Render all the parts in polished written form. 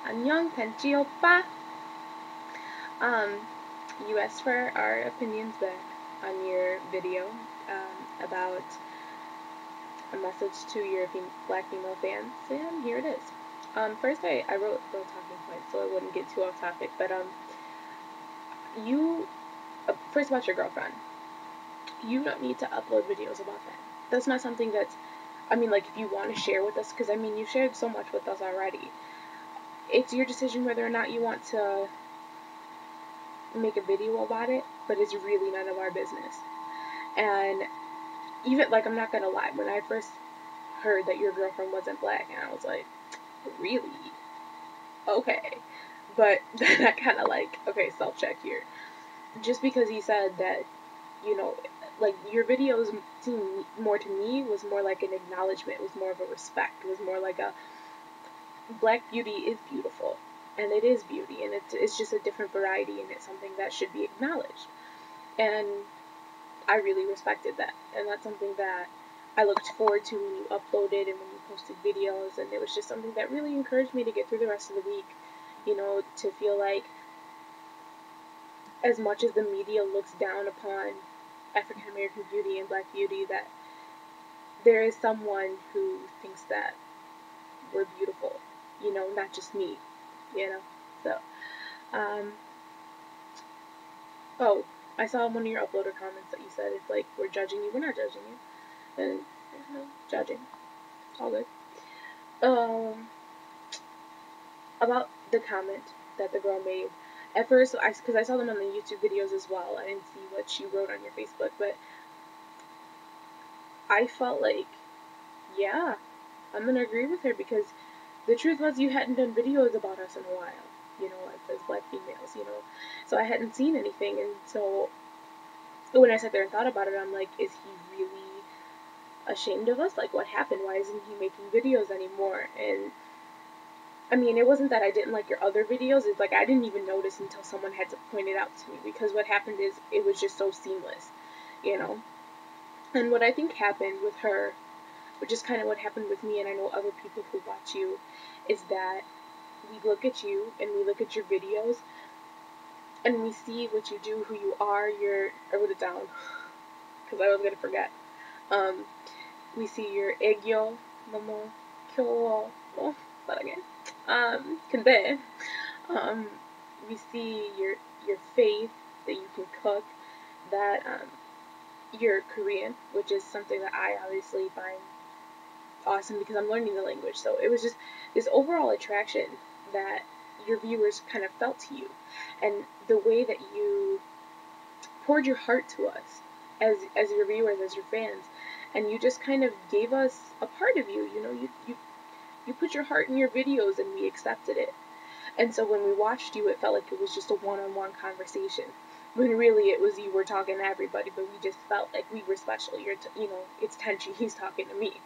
안녕, Tenchi oppa. You asked for our opinions back on your video about a message to your black female fans, and here it is. First, I wrote the talking points so I wouldn't get too off topic, but first about your girlfriend. You don't need to upload videos about that. That's not something that's, like, if you want to share with us, because, you shared so much with us already. It's your decision whether or not you want to make a video about it, but it's really none of our business. And even, I'm not gonna lie, when I first heard that your girlfriend wasn't black, and I was like, really? Okay. But then I kind of okay, self-check here. Just because he said that, your videos seemed more to me was more like an acknowledgement, was more of a respect, was more like a black beauty is beautiful, and it is beauty, and it's just a different variety, and it's something that should be acknowledged. And I really respected that, and that's something that I looked forward to when you uploaded and when you posted videos, and it was just something that really encouraged me to get through the rest of the week, to feel like as much as the media looks down upon African American beauty and black beauty, that there is someone who thinks that we're beautiful, not just me, so, oh, I saw one of your uploader comments that you said it's like, we're judging you. We're not judging you. And there's no judging. It's all good. About the comment that the girl made. At first, because I saw them on the YouTube videos as well, I didn't see what she wrote on your Facebook, but I felt like, yeah, I'm going to agree with her, because the truth was you hadn't done videos about us in a while, as black females, so I hadn't seen anything, and so when I sat there and thought about it, I'm like, is he really ashamed of us? Like, what happened? Why isn't he making videos anymore? And it wasn't that I didn't like your other videos, it's like I didn't even notice until someone had to point it out to me, because what happened is it was just so seamless, And what I think happened with her, which is kind of what happened with me, and I know other people who watch you, is that we look at you and we look at your videos and we see what you do, who you are, I wrote it down because I was going to forget. We see your egyo, momo, kyo, but again, convey. We see your faith, that you can cook, that you're Korean, which is something that I obviously find awesome because I'm learning the language. So it was just this overall attraction that your viewers kind of felt to you, and the way that you poured your heart to us as your viewers, as your fans, and you just kind of gave us a part of you. You put your heart in your videos, and we accepted it. And so when we watched you, it felt like it was just a one-on-one conversation, when really it was you were talking to everybody, but we just felt like we were special. It's Tenchi, he's talking to me.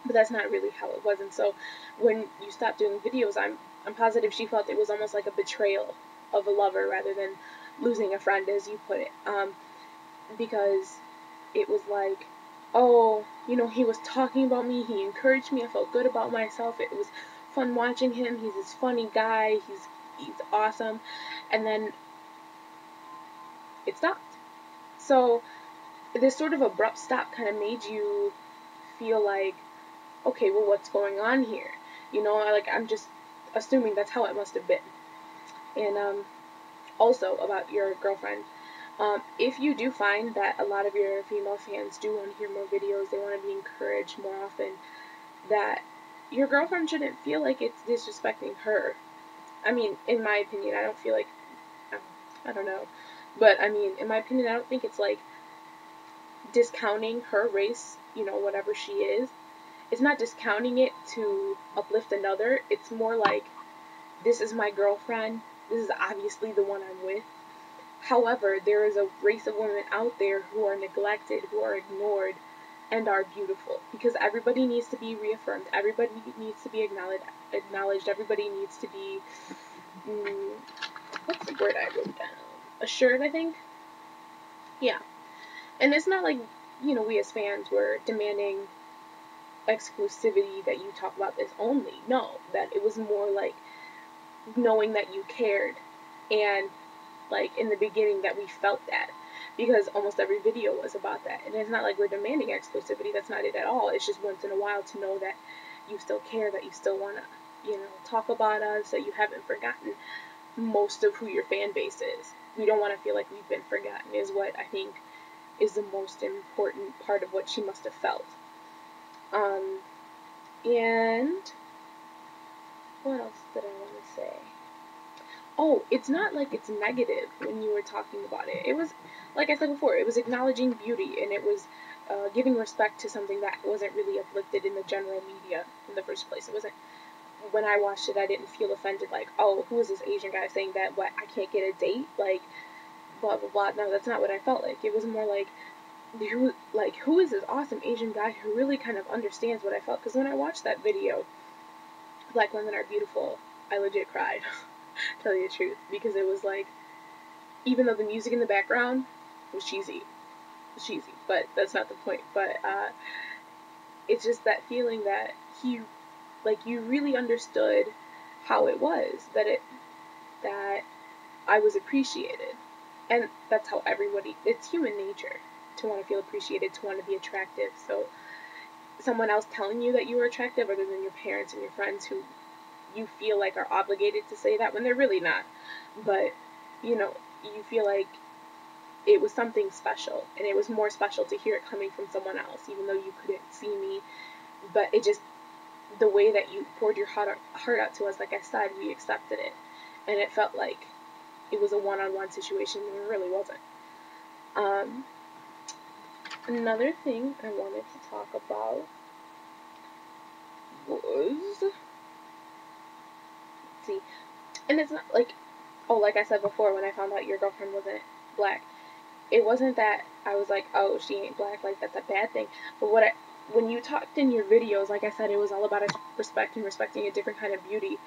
But that's not really how it was. And so when you stopped doing videos, I'm positive she felt it was almost like a betrayal of a lover rather than losing a friend, as you put it. Because it was like, oh, he was talking about me, he encouraged me, I felt good about myself, it was fun watching him, he's this funny guy, he's awesome, and then it stopped. So this sort of abrupt stop kind of made you feel like, okay, well, what's going on here? I'm just assuming that's how it must have been. And also about your girlfriend, if you do find that a lot of your female fans do want to hear more videos, they want to be encouraged more often, that your girlfriend shouldn't feel like it's disrespecting her. In my opinion, I don't feel like, I don't know, but in my opinion, I don't think it's like discounting her race, whatever she is. It's not discounting it to uplift another. It's more like, this is my girlfriend. This is obviously the one I'm with. However, there is a race of women out there who are neglected, who are ignored, and are beautiful. Because everybody needs to be reaffirmed. Everybody needs to be acknowledged. Everybody needs to be, what's the word I wrote down? Assured, I think? Yeah. And it's not like, we as fans were demanding exclusivity, that you talk about this only. No, that it was more like knowing that you cared, and like in the beginning that we felt that, because almost every video was about that. And it's not like we're demanding exclusivity, that's not it at all. It's just once in a while to know that you still care, that you still want to, talk about us, that you haven't forgotten most of who your fan base is. We don't want to feel like we've been forgotten, is what I think is the most important part of what she must have felt. And what else did I want to say? Oh, it's not like it's negative when you were talking about it. It was, like I said before, it was acknowledging beauty, and it was giving respect to something that wasn't really uplifted in the general media in the first place. It wasn't, when I watched it, I didn't feel offended, like, oh, who is this Asian guy saying that, what, I can't get a date? Like, blah, blah, blah. No, that's not what I felt like. It was more like, who is this awesome Asian guy who really kind of understands what I felt? Because when I watched that video, Black Women Are Beautiful, I legit cried, tell you the truth, because it was like, even though the music in the background was cheesy, but that's not the point. But it's just that feeling that you really understood how it was, that I was appreciated. And that's how everybody, it's human nature to want to feel appreciated, to want to be attractive. So someone else telling you that you were attractive, other than your parents and your friends, who you feel like are obligated to say that when they're really not, but you feel like it was something special, and it was more special to hear it coming from someone else, even though you couldn't see me. But it just, the way that you poured your heart out to us, like I said, we accepted it, and it felt like it was a one-on-one situation, and it really wasn't. Another thing I wanted to talk about was, let's see, and it's not like, oh, like I said before, when I found out your girlfriend wasn't black, it wasn't that I was like, oh, she ain't black, like that's a bad thing. But when you talked in your videos, like I said, it was all about respect and respecting a different kind of beauty,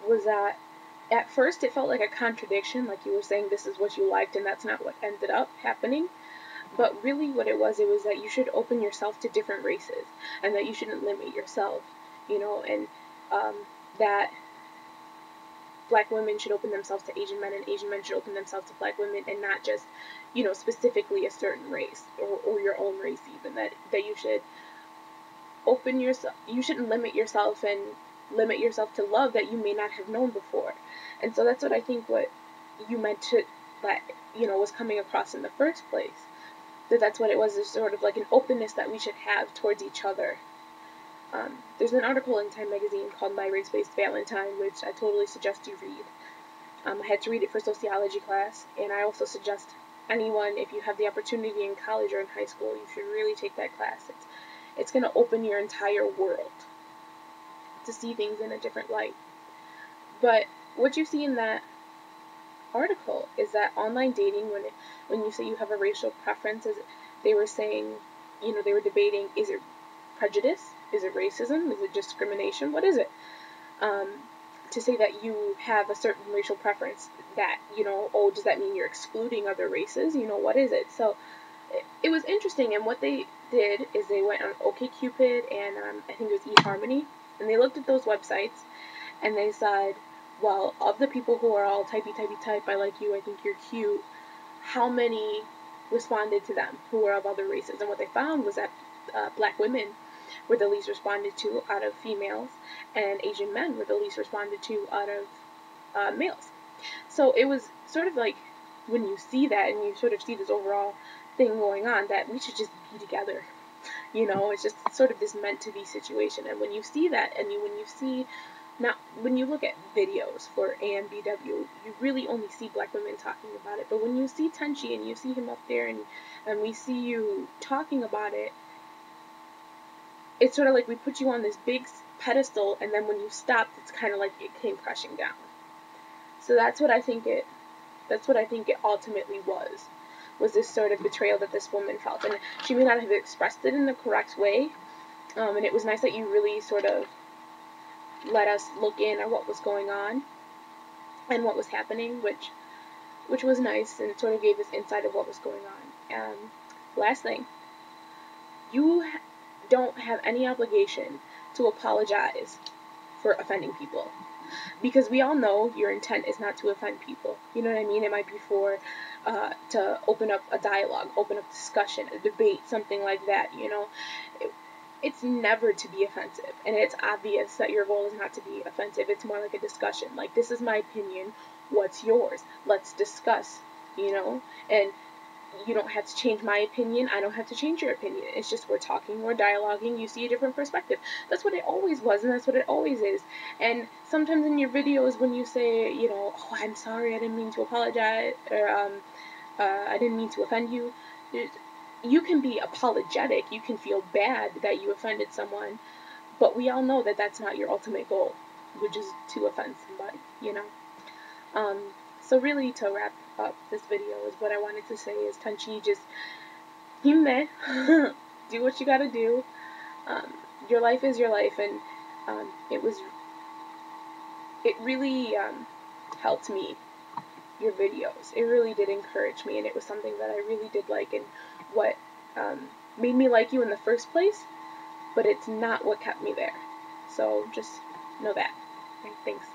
was that at first it felt like a contradiction, like you were saying this is what you liked and that's not what ended up happening. But really what it was that you should open yourself to different races, and that you shouldn't limit yourself, and that black women should open themselves to Asian men, and Asian men should open themselves to black women, and not just, specifically a certain race, or your own race even, that you should open yourself, you shouldn't limit yourself, and limit yourself to love that you may not have known before. And so that's what I think what you meant to, that, was coming across in the first place. That's what it was, is sort of like an openness that we should have towards each other. There's an article in Time magazine called My Race-Based Valentine, which I totally suggest you read. I had to read it for sociology class, and I also suggest anyone, if you have the opportunity in college or in high school, you should really take that class. It's going to open your entire world to see things in a different light. But what you see in that article is that online dating, when you say you have a racial preference, they were saying, they were debating, is it prejudice? Is it racism? Is it discrimination? What is it? To say that you have a certain racial preference, that, oh, does that mean you're excluding other races? What is it? So it was interesting, and what they did is they went on OkCupid and I think it was eHarmony, and they looked at those websites, and they said, well, of the people who are all type, I like you, I think you're cute, how many responded to them who were of other races? And what they found was that black women were the least responded to out of females, and Asian men were the least responded to out of males. So it was sort of like, when you see that, and you sort of see this overall thing going on, that we should just be together. It's just sort of this meant to be situation. And when you see that, and when you look at videos for AMBW, you really only see black women talking about it. But when you see Tenchi, and you see him up there, and we see you talking about it, it's sort of like we put you on this big pedestal, and then when you stopped, it's kind of like it came crashing down. So that's what I think it ultimately was this sort of betrayal that this woman felt. And she may not have expressed it in the correct way, and it was nice that you really sort of let us look in at what was going on and what was happening, which was nice, and sort of gave us insight of what was going on. Last thing, you don't have any obligation to apologize for offending people. because we all know your intent is not to offend people. You know what I mean? It might be for to open up a dialogue, open up discussion, a debate, something like that. You know, it's never to be offensive, and it's obvious that your goal is not to be offensive. It's more like a discussion. Like, this is my opinion. What's yours? Let's discuss. You know, and you don't have to change my opinion. I don't have to change your opinion. It's just we're talking, we're dialoguing. You see a different perspective. That's what it always was, and that's what it always is. And sometimes in your videos, when you say, you know, oh, I'm sorry, I didn't mean to apologize, or I didn't mean to offend you, you can be apologetic. You can feel bad that you offended someone, but we all know that that's not your ultimate goal, which is to offend somebody, you know? Um, so really, to wrap up this video, is what I wanted to say is, Tenchi, just hime, do what you gotta do. Your life is your life, and it really helped me, your videos. It really did encourage me, and it was something that I really did like, and what made me like you in the first place, but it's not what kept me there. So just know that. Okay, thanks.